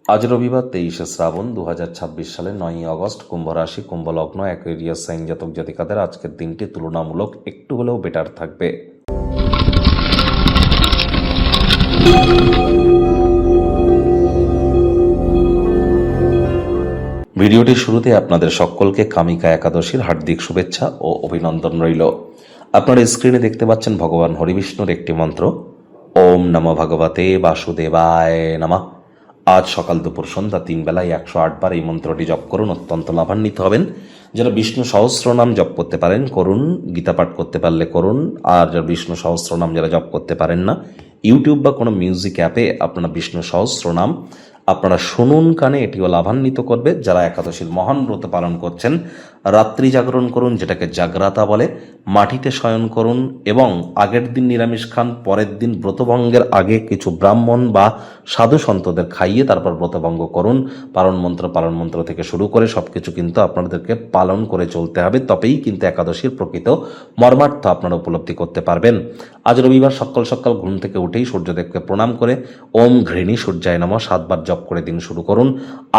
আজ রবিবার 23শে শ্রাবণ 2026 সালের 9ই আগস্ট। কুম্ভ রাশি, কুম্ভ লগ্ন, অ্যাকুয়ারিয়াস সাইন জাতক জাতিকাদের আজকের দিনটি তুলনামূলক একটু হলেও বেটার থাকবে। ভিডিওটির শুরুতে আপনাদের সকলকে কামিকা একাদশীর হার্দিক শুভেচ্ছা ও অভিনন্দন রইল। আপনারা স্ক্রিনে দেখতে পাচ্ছেন ভগবান হরিবিষ্ণুর একটি মন্ত্র, ওম নমঃ ভগবতে বাসুদেবায় নমঃ। আজ সকাল দুপুর সন্ধ্যা 3 বেলায় 108 বার এই মন্ত্রটি জপ করুন, অত্যন্ত লাভান্বিত হবেন। যারা বিষ্ণু সহস্রনাম জপ করতে পারেন করুন, গীতা পাঠ করতে পারলে করুন। আর যারা বিষ্ণু সহস্রনাম যারা জপ করতে পারেন না, ইউটিউব বা কোনো মিউজিক অ্যাপে আপনারা বিষ্ণু সহস্রনাম আপনারা শুনুন কানে, এটিও লাভান্বিত করবে। যারা একাদশীর মহান ব্রত পালন করছেন, রাত্রি জাগরণ করুন, যেটাকে জাগ্রাতা বলে। মাটিতে শয়ন করুন এবং আগের দিন নিরামিষ খান, পরের দিন ব্রতভঙ্গের আগে কিছু ব্রাহ্মণ বা সাধু সন্তদের খাইয়ে তারপর ব্রতভঙ্গ করুন। পালন মন্ত্র থেকে শুরু করে সব কিছু কিন্তু আপনাদেরকে পালন করে চলতে হবে, তবেই কিন্তু একাদশীর প্রকৃত মর্মার্থ আপনারা উপলব্ধি করতে পারবেন। আজ রবিবার সকাল সকাল ঘুম থেকে উঠেই সূর্যদেবকে প্রণাম করে ওম ঘৃণী সূর্যায় নমঃ 7 বার জপ করে দিন শুরু করুন।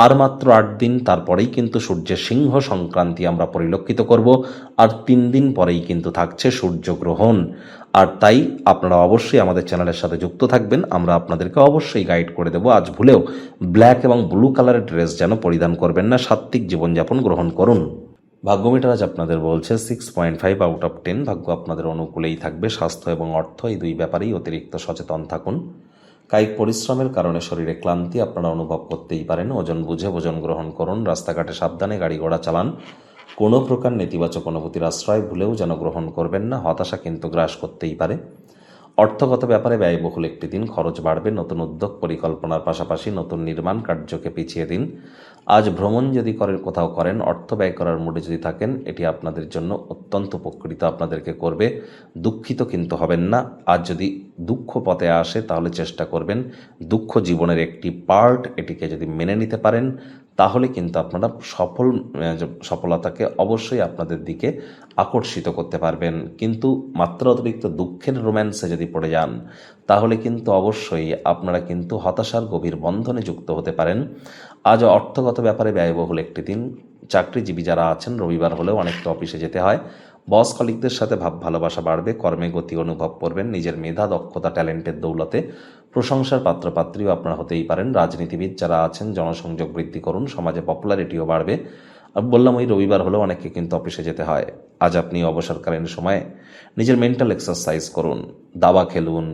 আর মাত্র 8 দিন, তারপরেই কিন্তু সূর্যের সিংহ সংক্রান্তি আমরা পরিলক্ষিত করব। আর 3 দিন পরেই কিন্তু থাকছে সূর্যগ্রহণ। আর তাই আপনারা অবশ্যই আমাদের চ্যানেলের সাথে যুক্ত থাকবেন। আমরা আপনাদেরকে অবশ্যই গাইড করে দেবো। আজ ভুলেও ব্ল্যাক এবং ব্লু কালারের ড্রেস যেন পরিধান করবেন না, সাত্ত্বিক জীবনযাপন গ্রহণ করুন। ভাগ্যমিটার আজ আপনাদের বলছে 6.5 আউট অফ 10। ভাগ্য আপনাদের অনুকূলেই থাকবে। স্বাস্থ্য এবং অর্থ এই দুই ব্যাপারেই অতিরিক্ত সচেতন থাকুন। কায়িক পরিশ্রমের কারণে শরীরে ক্লান্তি আপনারা অনুভব করতেই পারেন। ওজন বুঝে ভোজন গ্রহণ করুন। রাস্তাঘাটে সাবধানে গাড়ি ঘোড়া চালান। কোনো প্রকার নেতিবাচক অনুভূতির আশ্রয় ভুলেও যেন গ্রহণ করবেন না, হতাশা কিন্তু গ্রাস করতেই পারে। অর্থগত ব্যাপারে ব্যয়বহুল একটি দিন, খরচ বাড়বে। নতুন উদ্যোগ পরিকল্পনার পাশাপাশি নতুন নির্মাণ কার্যকে পিছিয়ে দিন। আজ ভ্রমণ যদি কোথাও করেন, অর্থ ব্যয় করার মুডে যদি থাকেন, এটি আপনাদের জন্য অত্যন্ত উপকৃত আপনাদেরকে করবে। দুঃখিত কিন্তু হবেন না। আজ যদি দুঃখ পথে আসে তাহলে চেষ্টা করবেন দুঃখ জীবনের একটি পার্ট, এটিকে যদি মেনে নিতে পারেন তাহলে কিন্তু আপনারা সফলতাকে অবশ্যই আপনাদের দিকে আকর্ষিত করতে পারবেন। কিন্তু মাত্র অতিরিক্ত দুঃখের রোম্যান্সে যদি পড়ে যান তাহলে কিন্তু অবশ্যই আপনারা কিন্তু হতাশার গভীর বন্ধনে যুক্ত হতে পারেন। আজ অর্থগত ব্যাপারে ব্যয়বহুল একটি দিন। চাকরিজীবী যারা আছেন, রবিবার হলেও অনেকটা অফিসে যেতে হয়। বস কলিগদের সাথে ভাব ভালোবাসা বাড়বে। কর্মে গতি অনুভব করবেন। নিজের মেধা, দক্ষতা, ট্যালেন্টের দৌলতে প্রশংসার পাত্রপাত্রীও আপনারা হতেই পারেন। রাজনীতিবিদ যারা আছেন, জনসংযোগ বৃদ্ধি করুন। সমাজে পপুলারিটিও বাড়বে। বললাম ওই রবিবার হলেও অনেককে কিন্তু অফিসে যেতে হয়। আজ আপনি অবসরকালীন সময়ে নিজের মেন্টাল এক্সারসাইজ করুন। দাবা খেলুন,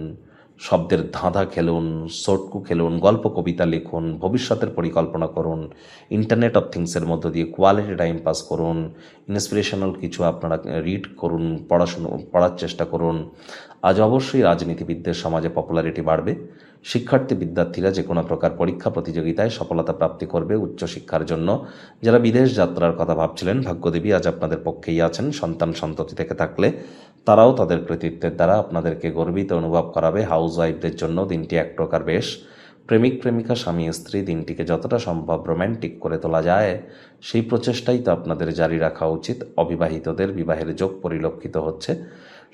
শব্দের ধাঁধা খেলুন, সটকু খেলুন, গল্প কবিতা লিখুন, ভবিষ্যতের পরিকল্পনা করুন। ইন্টারনেট অফ থিংসের মধ্য দিয়ে কোয়ালিটি টাইম পাস করুন। ইন্সপিরেশনাল কিছু আপনারা রিড করুন, পড়ার চেষ্টা করুন। আজ অবশ্যই রাজনীতিবিদদের সমাজে পপুলারিটি বাড়বে। বিদ্যার্থীরা যে কোনো প্রকার পরীক্ষা প্রতিযোগিতায় সফলতা প্রাপ্তি করবে। উচ্চশিক্ষার জন্য যারা বিদেশ যাত্রার কথা ভাবছিলেন, ভাগ্যদেবী আজ আপনাদের পক্ষেই আছেন। সন্ততি থেকে থাকলে তারাও তাদের কৃতিত্বের দ্বারা আপনাদেরকে গর্বিত অনুভব করাবে। হাউস ওয়াইফদের জন্য দিনটি এক প্রকার বেশ। প্রেমিক প্রেমিকা, স্বামী স্ত্রী দিনটিকে যতটা সম্ভব রোম্যান্টিক করে তোলা যায় সেই প্রচেষ্টাই তো আপনাদের জারি রাখা উচিত। অবিবাহিতদের বিবাহের যোগ পরিলক্ষিত হচ্ছে।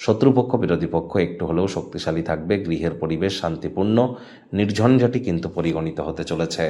শত্রুপক্ষ বিরোধী পক্ষ একটু হলেও শক্তিশালী থাকবে। গৃহের পরিবেশ শান্তিপূর্ণ, নির্ঝঞ্ঝাটি কিন্তু পরিগণিত হতে চলেছে।